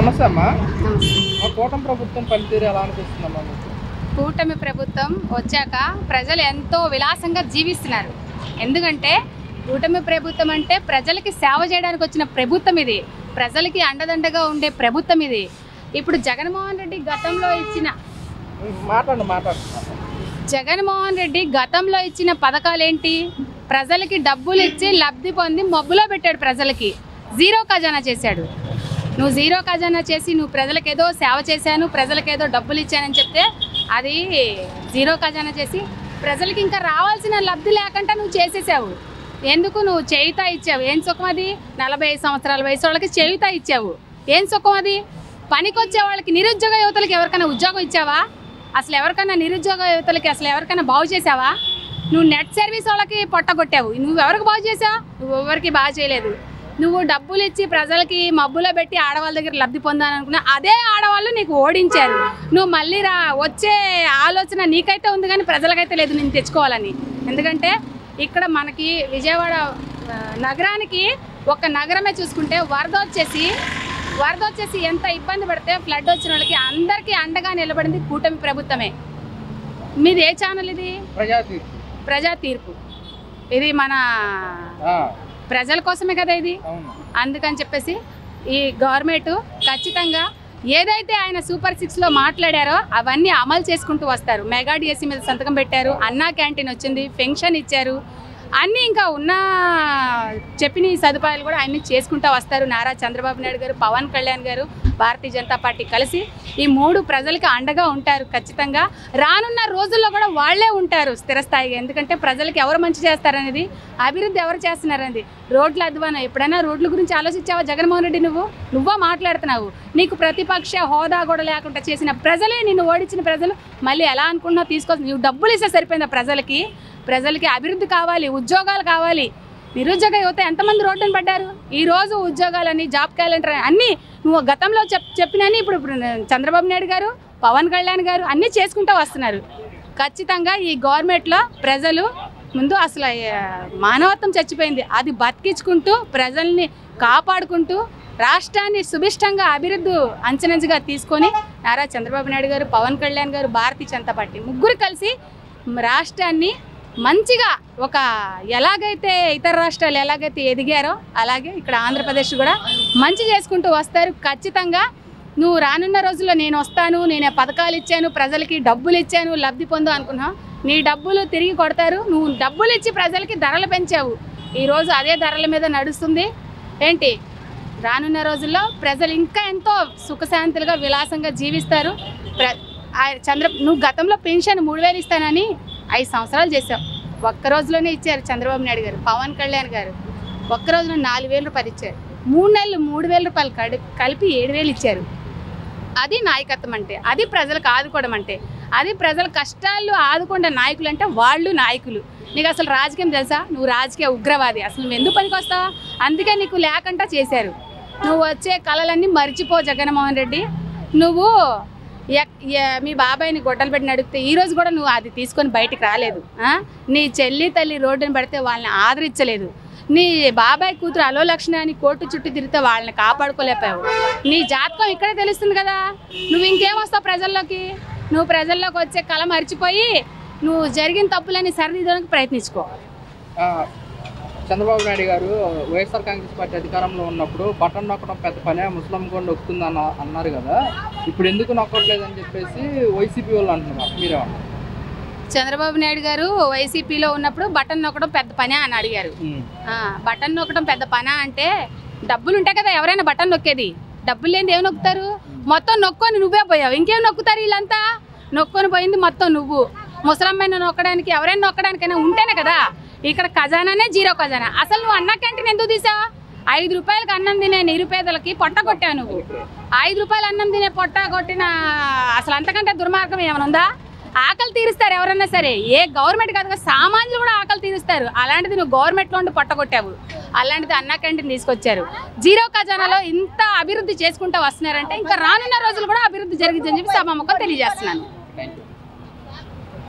నమస్తే అమ్మా. కూటమి ప్రభుత్వం పనితీరు ఎలా అనిపిస్తుందమ్మా మీకు? కూటమి ప్రభుత్వం వచ్చాక ప్రజలు ఎంతో విలాసంగా జీవిస్తున్నారు. ఎందుకంటే కూటమి ప్రభుత్వం అంటే ప్రజలకి సేవ చేయడానికి వచ్చిన ప్రభుత్వం ఇది, ప్రజలకి అండదండగా ఉండే ప్రభుత్వం ఇది. ఇప్పుడు జగన్మోహన్ రెడ్డి గతంలో ఇచ్చిన పథకాలు ఏంటి? ప్రజలకి డబ్బులు ఇచ్చి లబ్ధి పొంది మబ్బులో పెట్టాడు, ప్రజలకి జీరో ఖజానా చేశాడు. నువ్వు జీరో ఖజానా చేసి నువ్వు ప్రజలకేదో సేవ చేశాను, ప్రజలకేదో డబ్బులు ఇచ్చానని చెప్తే అది జీరో ఖజానా చేసి ప్రజలకి ఇంకా రావాల్సిన లబ్ధి లేకుండా నువ్వు చేసేసావు. ఎందుకు? నువ్వు చేయుతా ఇచ్చావు. ఏం సుఖం అది? 45 సంవత్సరాల వయసు వాళ్ళకి చేయుతా ఇచ్చావు. ఏం సుఖం అది? పనికొచ్చే వాళ్ళకి, నిరుద్యోగ యువతలకి ఎవరికైనా ఉద్యోగం ఇచ్చావా? అసలు ఎవరికైనా నిరుద్యోగ యువతలకి అసలు ఎవరికైనా బాగు చేసావా? నువ్వు నెట్ సర్వీస్ వాళ్ళకి పొట్టగొట్టావు. నువ్వు ఎవరికి బాగు చేసావు? నువ్వు ఎవరికి బాగు చేయలేదు. నువ్వు డబ్బులు ఇచ్చి ప్రజలకి మబ్బులో పెట్టి ఆడవాళ్ళ దగ్గర లబ్ధి పొందాలనుకున్నా అదే ఆడవాళ్ళు నీకు ఓడించారు. నువ్వు మళ్ళీ వచ్చే ఆలోచన నీకైతే ఉంది కానీ ప్రజలకైతే లేదు నేను తెచ్చుకోవాలని. ఎందుకంటే ఇక్కడ మనకి విజయవాడ నగరానికి ఒక నగరమే చూసుకుంటే వరద వచ్చేసి ఎంత ఇబ్బంది పడితే ఫ్లడ్ వచ్చిన వాళ్ళకి అందరికీ అండగా నిలబడింది కూటమి ప్రభుత్వమే. మీది ఏ ఛానల్ ఇది? ప్రజా తీర్పు. ఇది మన ప్రజల కోసమే కదా ఇది. అందుకని చెప్పేసి ఈ గవర్నమెంట్ ఖచ్చితంగా ఏదైతే ఆయన సూపర్ 6లో మాట్లాడారో అవన్నీ అమలు చేసుకుంటూ వస్తారు. మెగా డిఎస్సీ మీద సంతకం పెట్టారు, అన్నా క్యాంటీన్ వచ్చింది, పెన్షన్ ఇచ్చారు, అన్నీ ఇంకా ఉన్న చెప్పిన సదుపాయాలు కూడా అన్నీ చేసుకుంటూ వస్తారు. నారా చంద్రబాబు నాయుడు గారు, పవన్ కళ్యాణ్ గారు, భారతీయ జనతా పార్టీ కలిసి ఈ 3 ప్రజలకి అండగా ఉంటారు. ఖచ్చితంగా రానున్న రోజుల్లో కూడా వాళ్లే ఉంటారు స్థిరస్థాయిగా. ఎందుకంటే ప్రజలకి ఎవరు మంచి చేస్తారనేది, అభివృద్ధి ఎవరు చేస్తున్నారనేది, రోడ్ల అధ్వానం ఎప్పుడైనా రోడ్ల గురించి ఆలోచించావా జగన్మోహన్ రెడ్డి? నువ్వా మాట్లాడుతున్నావు? నీకు ప్రతిపక్ష హోదా కూడా లేకుండా చేసిన ప్రజలే, నిన్ను ఓడించిన ప్రజలు మళ్ళీ ఎలా అనుకుంటున్నావు తీసుకొచ్చి నువ్వు డబ్బులు ఇస్తే సరిపోయిందా? ప్రజలకి అభివృద్ధి కావాలి, ఉద్యోగాలు కావాలి. నిరుద్యోగ యువత ఎంతమంది రోడ్డున పడ్డారు? ఈరోజు ఉద్యోగాలని, జాబ్ క్యాలెండర్ అన్నీ నువ్వు గతంలో చెప్పినని ఇప్పుడు చంద్రబాబు నాయుడు గారు, పవన్ కళ్యాణ్ గారు అన్నీ చేసుకుంటూ వస్తున్నారు. ఖచ్చితంగా ఈ గవర్నమెంట్లో ప్రజలు ముందు అసలు మానవత్వం చచ్చిపోయింది, అది బతికించుకుంటూ ప్రజల్ని కాపాడుకుంటూ రాష్ట్రాన్ని సుభిష్టంగా అభివృద్ధి అంచెనంచెగా తీసుకొని నారా చంద్రబాబు నాయుడు గారు, పవన్ కళ్యాణ్ గారు, భారతీయ జనతా పార్టీ ముగ్గురు కలిసి రాష్ట్రాన్ని మంచిగా ఒక ఎలాగైతే ఇతర రాష్ట్రాలు ఎలాగైతే ఎదిగారో అలాగే ఇక్కడ ఆంధ్రప్రదేశ్ కూడా మంచి చేసుకుంటూ వస్తారు. ఖచ్చితంగా నువ్వు రానున్న రోజుల్లో నేను వస్తాను, నేనే పథకాలు ఇచ్చాను, ప్రజలకి డబ్బులు ఇచ్చాను, లబ్ధి పొందు అనుకున్నావు. నీ డబ్బులు తిరిగి కొడతారు. నువ్వు డబ్బులు ఇచ్చి ప్రజలకి ధరలు పెంచావు. ఈరోజు అదే ధరల మీద నడుస్తుంది ఏంటి? రానున్న రోజుల్లో ప్రజలు ఇంకా ఎంతో సుఖశాంతులుగా విలాసంగా జీవిస్తారు. నువ్వు గతంలో పెన్షన్ 3000 ఇస్తానని 5 సంవత్సరాలు చేశావు. ఒక్క రోజులోనే ఇచ్చారు చంద్రబాబు నాయుడు గారు, పవన్ కళ్యాణ్ గారు. ఒక్క రోజులో 4000 రూపాయలు ఇచ్చారు. 3 నెలలు 3000 రూపాయలు కలిపి 7000 ఇచ్చారు. అది నాయకత్వం అంటే, అది ప్రజలకు ఆదుకోవడం అంటే, అది ప్రజల కష్టాలు ఆదుకునే నాయకులు అంటే వాళ్ళు నాయకులు. నీకు అసలు రాజకీయం తెలుసా? నువ్వు రాజకీయ ఉగ్రవాది. అసలు నువ్వు ఎందుకు పనికి వస్తావా? అందుకే నీకు లేకుండా చేశారు. నువ్వు వచ్చే కళలన్నీ మర్చిపో జగన్మోహన్ రెడ్డి. నువ్వు మీ బాబాయిని గొడ్డలు పెట్టి నడిపితే ఈరోజు కూడా నువ్వు అది తీసుకొని బయటికి రాలేదు. నీ చెల్లి తల్లి రోడ్డుని పడితే వాళ్ళని ఆదరించలేదు. నీ బాబాయ్ కూతురు అలో లక్ష్మి అని కోర్టు చుట్టూ తిరిగితే వాళ్ళని కాపాడుకోలేపావు. నీ జాతకం ఇక్కడే తెలుస్తుంది కదా. నువ్వు ఇంకేం వస్తావు ప్రజల్లోకి? నువ్వు ప్రజల్లోకి వచ్చే కళ మర్చిపోయి నువ్వు జరిగిన తప్పులని సరిదిద్దడానికి ప్రయత్నించుకో. చంద్రబాబు నాయుడు గారు వైఎస్ఆర్ కాంగ్రెస్ పార్టీ అధికారంలో ఉన్నప్పుడు బటన్ నొక్కడం పెద్ద పనే, ముస్లిం కూడా నొక్కుతుంది అన్నారు కదా. ఇప్పుడు ఎందుకు నొక్కట్లేదని చెప్పేసి వైసీపీ వాళ్ళు అంటున్నారు. మీరేమన్నారు? చంద్రబాబు నాయుడు గారు వైసీపీలో ఉన్నప్పుడు బటన్ నొక్కడం పెద్ద పనే అని అడిగారు. బటన్ నొక్కడం పెద్ద పనా అంటే డబ్బులు ఉంటాయి కదా ఎవరైనా బటన్ నొక్కేది. డబ్బులు లేని ఏమి నొక్కుతారు? మొత్తం నొక్కొని నువ్వే పోయావు. ఇంకేం నొక్కుతారు వీళ్ళంతా? నొక్కొని పోయింది మొత్తం నువ్వు. ముసలమ్మైన నొక్కడానికి ఎవరైనా నొక్కడానికైనా ఉంటేనే కదా. ఇక్కడ ఖజానానే జీరో ఖజానా. అసలు నువ్వు అన్నా క్యాంటీన్ ఎందుకు తీసావు? 5 రూపాయలకి అన్నం తినే నిరుపేదలకి పొట్ట కొట్టావు నువ్వు. 5 రూపాయలు అన్నం తినే పొట్ట కొట్టిన అసలు అంతకంటే దుర్మార్గం ఏమైనా ఉందా? ఆకలి తీరుస్తారు ఎవరన్నా సరే, ఏ గవర్నమెంట్ కాదు కదా, సామాన్యులు కూడా ఆకలి తీరుస్తారు. అలాంటిది నువ్వు గవర్నమెంట్లో ఉండి పొట్టగొట్టావు. అలాంటిది అన్నా క్యాంటీన్ తీసుకొచ్చారు. జీరో ఖజానాలో ఇంత అభివృద్ధి చేసుకుంటూ వస్తున్నారంటే ఇంకా రానున్న రోజులు కూడా అభివృద్ధి జరిగిందని చెప్పి సభాముఖం తెలియజేస్తున్నాను.